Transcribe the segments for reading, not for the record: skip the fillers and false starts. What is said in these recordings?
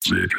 Television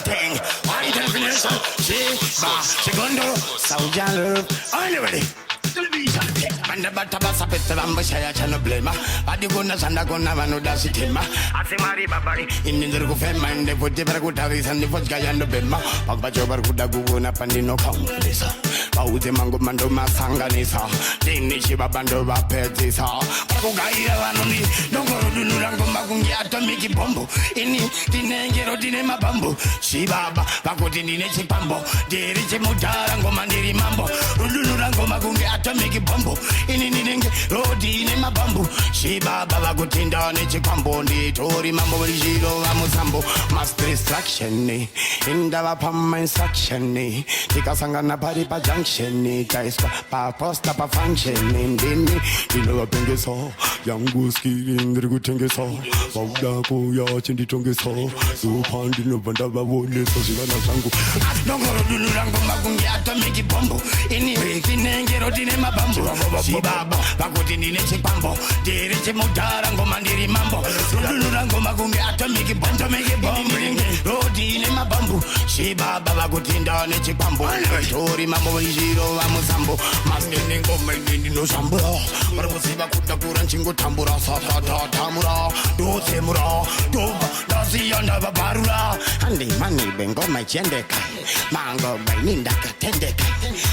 thing. Why definition? She gonna do Saudi love. Anybody? Television thing. Banda batabasa pete bamba shaya chano blema. Adi guna sanda guna manu da sitima. Asimari babari. Indindir ku fema inde fuji berkutavi sandi fujga yando bema. Pagbacho berkuda guguna pandino kaungalisa. Pauze mango mando masanganisa. Dini shiba bando bapetisa. Pakugaira wanuni. Dongoro dunurango magungi atomiki bombo. Ini dinengero dine mabambo. Shibaba pakuti nine chipambo. Diri chimudarango mandiri mambo. Dunurango magungi atomiki bombo. Ini ninenge rodi ne mabambo. Shibaba pakuti ndane chipambo. Nditori mambo bishiro amusambo. Mass distraction ni. Indava pama instruction ni. Tika sangana pari pa junction ni. Kaispa pa posta pa function ni. Ndini ino apengesa. Yangu skiing rigutengesa. Wauda kuya chindi tongesa. Supandi no banda bawone so singana sangu. Dongoro dunurango magungi atomiki bombo. Ini kinengero dine mabambo. Shibaba pakuti nine chipambo. Diri chimudarango mandiri mambo. Dunurango magungi atomiki bombo. Ini rodi ne mabambo. Shibaba pakuti ndane chipambo. Tori mambo bishiro amusambo. Masnini ngome nini no shambura. Marmusiba kutakura nchingo tambura. Sata tamura. Doze mura. Doba dozi yanda babarura. Andi mani bengo machendeka. Mango baininda katendeka.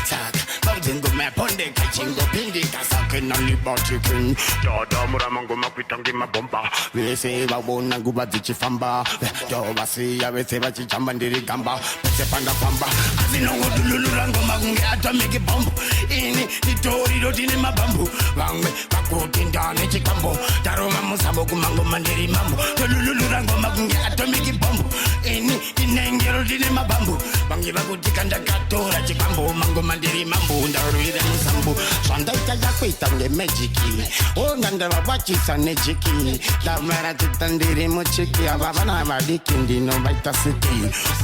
Saka bauzingo mepondeka. Chingo pindika sake na libatikin. Dada mura mango makwitangi mabomba. Wese wabona gubazi chifamba. Doba siya wese bachi chamba ndiri gamba. Pese panda kwamba. Azinongo dululurango magungi atomiki bombo. Ini nitori rotine mabambu. Wangwe pakuti ndane chikambo. Daroma musabo kumango mandiri mambo. Dululurango magungi atomiki bombo. Ini inengero dine mabambu. Bangi bakuti kanda katora chikambo. Mango mandiri mambo. Ndaruide musambu. Shanda itaja kuitange mejiki. Ondanda wabachisa nejiki. Damara titandiri mochiki. Ababana abadiki ndino baita siki.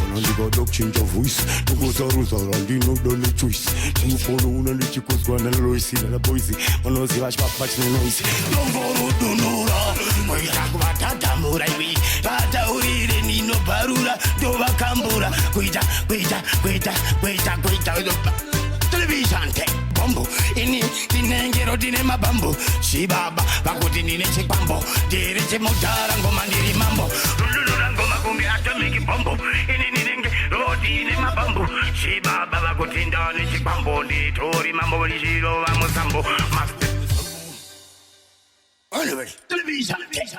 Ono ligo dok change your voice. Nugo zaru zarandi no dole choice. Timu fono una lichi kuswa na loisi na boisi. Ono zivash papach no noise. Dongoro dunura. Moita kubatata muraiwi. Bata urire nino barura. Dova kambura. Kuita. Television tech bombo. Ini dinengero dine mabambo. Shibaba pakuti nine chipambo. Diri chimudarango mandiri mambo. Lulurango magungi atomiki bombo. Ini ninenge rodi ne mabambo. Shibaba pakuti ndane chipambo. Nditori mambo bishiro amusambo. Master. Anyway, television tech.